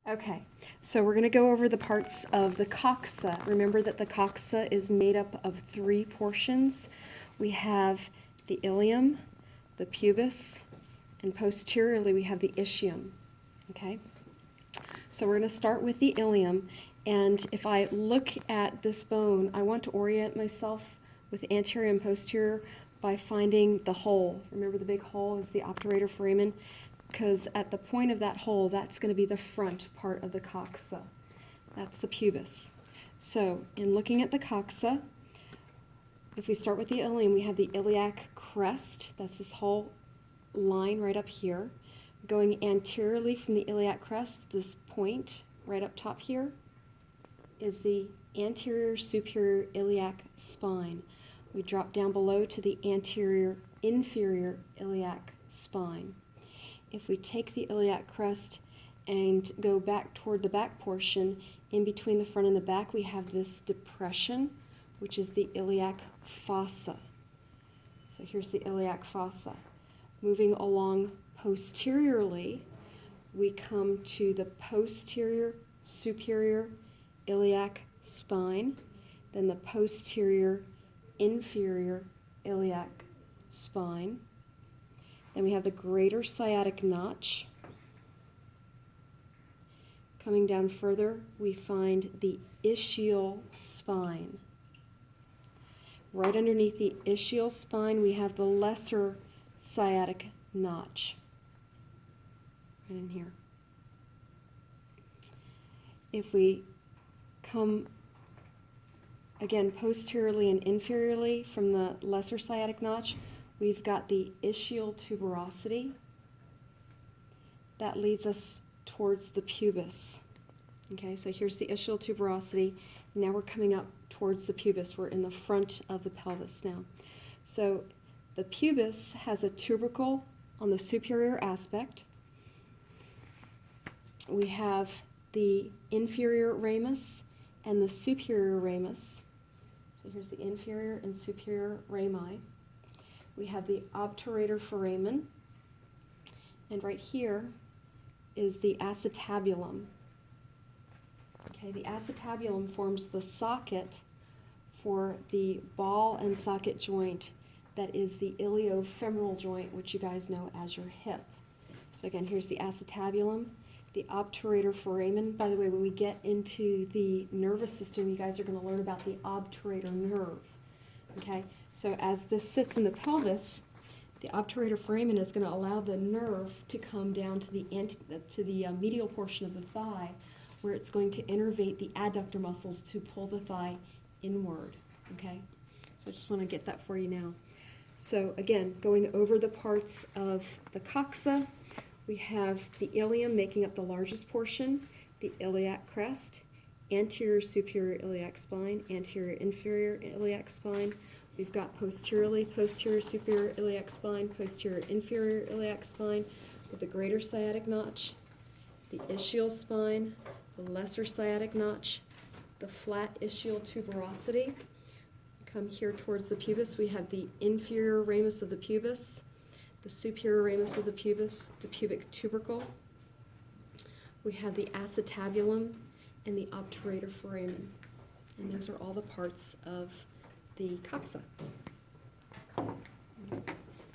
Okay, so we're going to go over the parts of the coxa. Remember that the coxa is made up of three portions. We have the ilium, the pubis, and posteriorly we have the ischium. Okay, so we're going to start with the ilium, and if I look at this bone, I want to orient myself with anterior and posterior by finding the hole. Remember the big hole is the obturator foramen, because at the point of that hole, that's going to be the front part of the coxa. That's the pubis. So in looking at the coxa, if we start with the ilium, we have the iliac crest. That's this whole line right up here. Going anteriorly from the iliac crest, this point right up top here is the anterior superior iliac spine. We drop down below to the anterior inferior iliac spine. If we take the iliac crest and go back toward the back portion, in between the front and the back, we have this depression, which is the iliac fossa. So here's the iliac fossa. Moving along posteriorly, we come to the posterior superior iliac spine, then the posterior inferior iliac spine. Then we have the greater sciatic notch. Coming down further, we find the ischial spine. Right underneath the ischial spine, we have the lesser sciatic notch. Right in here. If we come again posteriorly and inferiorly from the lesser sciatic notch, we've got the ischial tuberosity. That leads us towards the pubis. Okay, so here's the ischial tuberosity. Now we're coming up towards the pubis. We're in the front of the pelvis now. So the pubis has a tubercle on the superior aspect. We have the inferior ramus and the superior ramus. So here's the inferior and superior rami. We have the obturator foramen, and right here is the acetabulum. Okay, the acetabulum forms the socket for the ball and socket joint that is the iliofemoral joint, which you guys know as your hip. So again, here's the acetabulum, the obturator foramen. By the way, when we get into the nervous system, you guys are going to learn about the obturator nerve. Okay, so as this sits in the pelvis, the obturator foramen is going to allow the nerve to come down to the medial portion of the thigh, where it's going to innervate the adductor muscles to pull the thigh inward. Okay, so I just want to get that for you now. So again, going over the parts of the coxa, we have the ilium making up the largest portion, the iliac crest, anterior superior iliac spine, anterior inferior iliac spine. We've got posteriorly posterior superior iliac spine, posterior inferior iliac spine with the greater sciatic notch, the ischial spine, the lesser sciatic notch, the flat ischial tuberosity. Come here towards the pubis, we have the inferior ramus of the pubis, the superior ramus of the pubis, the pubic tubercle. We have the acetabulum and the obturator foramen. And those are all the parts of the coxa.